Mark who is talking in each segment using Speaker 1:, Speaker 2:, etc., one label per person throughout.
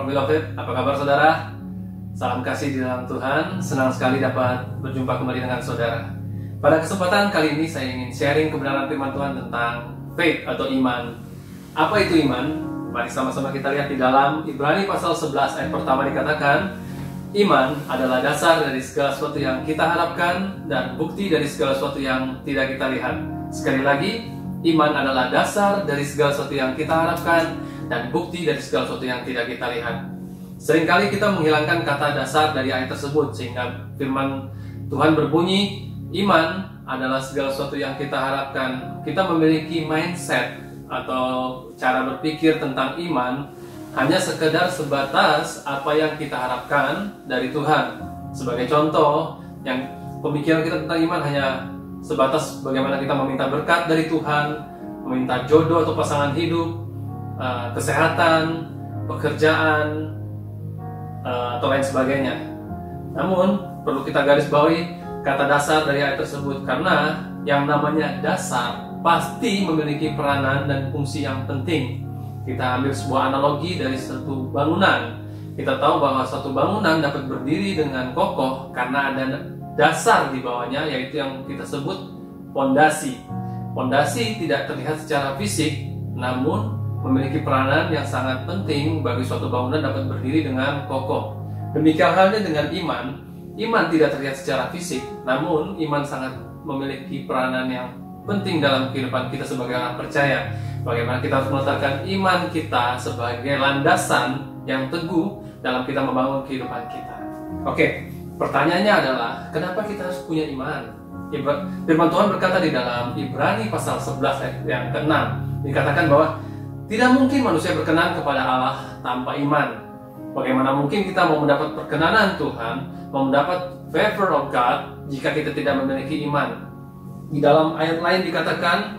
Speaker 1: Rock Beloved, apa kabar saudara? Salam kasih di dalam Tuhan, senang sekali dapat berjumpa kembali dengan saudara. Pada kesempatan kali ini saya ingin sharing kebenaran firman Tuhan tentang faith atau iman. Apa itu iman? Mari sama-sama kita lihat di dalam Ibrani pasal 11 ayat pertama dikatakan, iman adalah dasar dari segala sesuatu yang kita harapkan dan bukti dari segala sesuatu yang tidak kita lihat. Sekali lagi, iman adalah dasar dari segala sesuatu yang kita harapkan dan bukti dari segala sesuatu yang tidak kita lihat. Seringkali kita menghilangkan kata dasar dari ayat tersebut, sehingga firman Tuhan berbunyi, iman adalah segala sesuatu yang kita harapkan. Kita memiliki mindset atau cara berpikir tentang iman hanya sekedar sebatas apa yang kita harapkan dari Tuhan. Sebagai contoh, yang pemikiran kita tentang iman hanya sebatas bagaimana kita meminta berkat dari Tuhan, meminta jodoh atau pasangan hidup, kesehatan, pekerjaan, atau lain sebagainya. Namun perlu kita garis bawahi kata dasar dari ayat tersebut, karena yang namanya dasar pasti memiliki peranan dan fungsi yang penting. Kita ambil sebuah analogi dari satu bangunan. Kita tahu bahwa suatu bangunan dapat berdiri dengan kokoh karena ada dasar di bawahnya, yaitu yang kita sebut pondasi. Pondasi tidak terlihat secara fisik, namun memiliki peranan yang sangat penting bagi suatu bangunan dapat berdiri dengan kokoh. Demikian halnya dengan iman. Iman tidak terlihat secara fisik, namun iman sangat memiliki peranan yang penting dalam kehidupan kita sebagai orang percaya. Bagaimana kita harus meletakkan iman kita sebagai landasan yang teguh dalam kita membangun kehidupan kita. Oke, pertanyaannya adalah, kenapa kita harus punya iman? Firman Tuhan berkata di dalam Ibrani pasal 11 ayat yang ke-6, dikatakan bahwa tidak mungkin manusia berkenan kepada Allah tanpa iman. Bagaimana mungkin kita mau mendapat perkenanan Tuhan, mau mendapat favor of God, jika kita tidak memiliki iman? Di dalam ayat lain dikatakan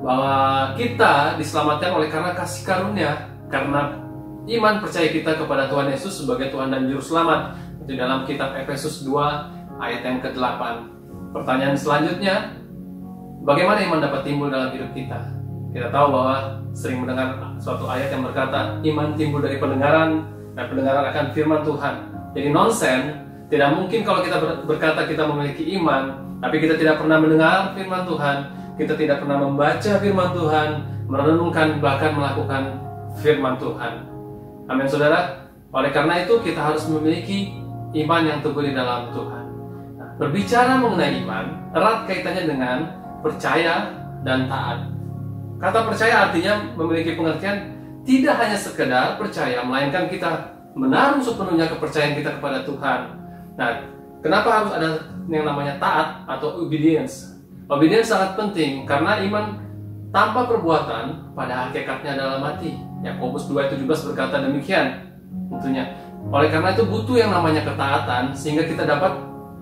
Speaker 1: bahwa kita diselamatkan oleh karena kasih karunia, karena iman percaya kita kepada Tuhan Yesus sebagai Tuhan dan Juru Selamat. Itu dalam kitab Efesus 2 ayat yang ke-8. Pertanyaan selanjutnya, bagaimana iman dapat timbul dalam hidup kita? Kita tahu bahwa sering mendengar suatu ayat yang berkata, iman timbul dari pendengaran, dan pendengaran akan firman Tuhan. Jadi nonsen, tidak mungkin kalau kita berkata kita memiliki iman, tapi kita tidak pernah mendengar firman Tuhan, kita tidak pernah membaca firman Tuhan, merenungkan, bahkan melakukan firman Tuhan. Amin saudara. Oleh karena itu kita harus memiliki iman yang teguh di dalam Tuhan. Nah, berbicara mengenai iman, erat kaitannya dengan percaya dan taat. Kata percaya artinya memiliki pengertian tidak hanya sekedar percaya, melainkan kita menaruh sepenuhnya kepercayaan kita kepada Tuhan. Nah, kenapa harus ada yang namanya taat atau obedience? Obedience sangat penting karena iman tanpa perbuatan pada hakikatnya adalah mati. Yakobus 2:17 berkata demikian. Tentunya. Oleh karena itu butuh yang namanya ketaatan sehingga kita dapat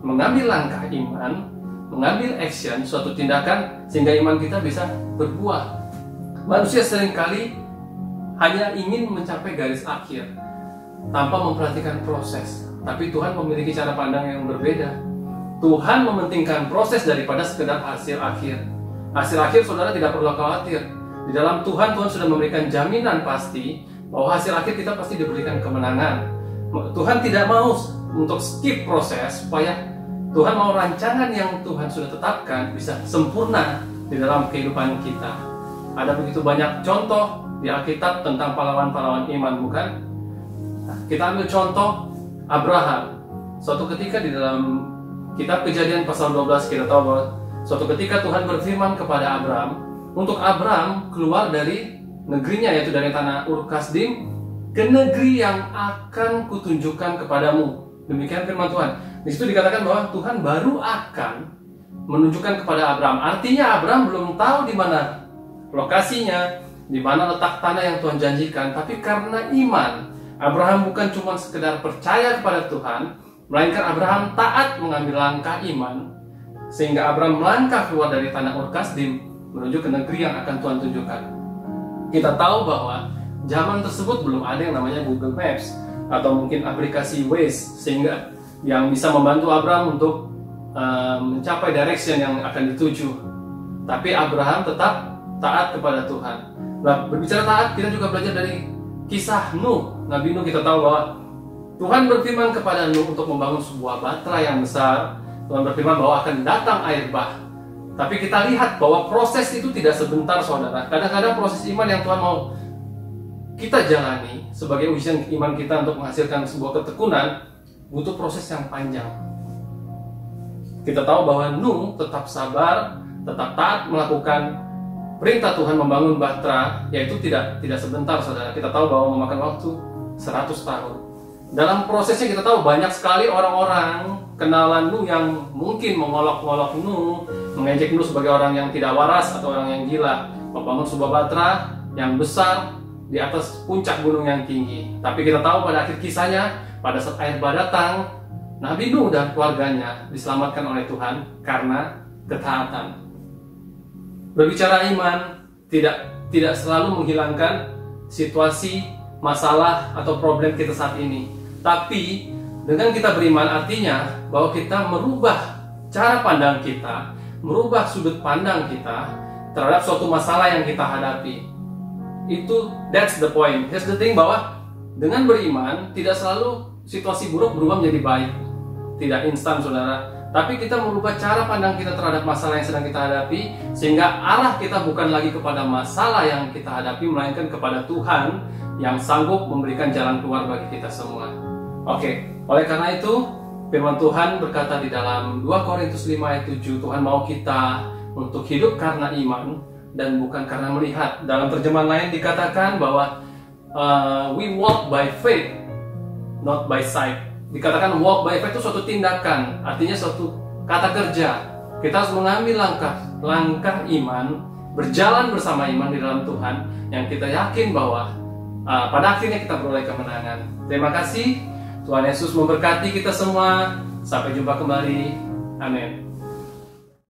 Speaker 1: mengambil langkah iman, mengambil action, suatu tindakan sehingga iman kita bisa berbuah. Manusia seringkali hanya ingin mencapai garis akhir tanpa memperhatikan proses. Tapi Tuhan memiliki cara pandang yang berbeda. Tuhan mementingkan proses daripada sekedar hasil akhir. Hasil akhir saudara tidak perlu khawatir. Di dalam Tuhan, Tuhan sudah memberikan jaminan pasti bahwa hasil akhir kita pasti diberikan kemenangan. Tuhan tidak mau untuk skip proses, supaya Tuhan mau rancangan yang Tuhan sudah tetapkan bisa sempurna di dalam kehidupan kita. Ada begitu banyak contoh di Alkitab tentang pahlawan-pahlawan iman, bukan? Nah, kita ambil contoh Abraham. Suatu ketika di dalam kitab Kejadian pasal 12 kita tahu bahwa suatu ketika Tuhan berfirman kepada Abraham untuk Abraham keluar dari negerinya, yaitu dari tanah Ur Kasdim ke negeri yang akan kutunjukkan kepadamu. Demikian firman Tuhan. Di situ dikatakan bahwa Tuhan baru akan menunjukkan kepada Abraham. Artinya Abraham belum tahu di mana lokasinya, di mana letak tanah yang Tuhan janjikan, tapi karena iman, Abraham bukan cuma sekedar percaya kepada Tuhan, melainkan Abraham taat mengambil langkah iman, sehingga Abraham melangkah keluar dari tanah Ur Kasdim menuju ke negeri yang akan Tuhan tunjukkan. Kita tahu bahwa zaman tersebut belum ada yang namanya Google Maps atau mungkin aplikasi Waze, sehingga yang bisa membantu Abraham untuk mencapai direction yang akan dituju. Tapi Abraham tetap taat kepada Tuhan. Nah, berbicara taat, kita juga belajar dari kisah Nuh. Nabi Nuh kita tahu bahwa Tuhan berfirman kepada Nuh untuk membangun sebuah batra yang besar. Tuhan berfirman bahwa akan datang air bah. Tapi kita lihat bahwa proses itu tidak sebentar, saudara. Kadang-kadang proses iman yang Tuhan mau kita jalani sebagai ujian iman kita untuk menghasilkan sebuah ketekunan butuh proses yang panjang. Kita tahu bahwa Nuh tetap sabar, tetap taat melakukan perintah Tuhan membangun batra, yaitu tidak sebentar, saudara. Kita tahu bahwa memakan waktu 100 tahun. Dalam prosesnya kita tahu banyak sekali orang-orang kenalan Nuh yang mungkin mengolok-olok Nuh, mengejek Nuh sebagai orang yang tidak waras atau orang yang gila, membangun sebuah batra yang besar di atas puncak gunung yang tinggi. Tapi kita tahu pada akhir kisahnya, pada saat air bah datang, Nabi Nuh dan keluarganya diselamatkan oleh Tuhan karena ketaatan. Berbicara iman tidak selalu menghilangkan situasi, masalah atau problem kita saat ini. Tapi dengan kita beriman artinya bahwa kita merubah cara pandang kita, merubah sudut pandang kita terhadap suatu masalah yang kita hadapi. That's the point. Here's the thing, bahwa dengan beriman tidak selalu situasi buruk berubah menjadi baik. Tidak instan, saudara. Tapi kita merubah cara pandang kita terhadap masalah yang sedang kita hadapi, sehingga arah kita bukan lagi kepada masalah yang kita hadapi, melainkan kepada Tuhan yang sanggup memberikan jalan keluar bagi kita semua. Oke, oleh karena itu firman Tuhan berkata di dalam 2 Korintus 5 ayat 7, Tuhan mau kita untuk hidup karena iman dan bukan karena melihat. Dalam terjemahan lain dikatakan bahwa we walk by faith, not by sight. Dikatakan walk by faith itu suatu tindakan, artinya suatu kata kerja. Kita harus mengambil langkah iman, berjalan bersama iman di dalam Tuhan, yang kita yakin bahwa pada akhirnya kita beroleh kemenangan. Terima kasih. Tuhan Yesus memberkati kita semua. Sampai jumpa kembali. Amin.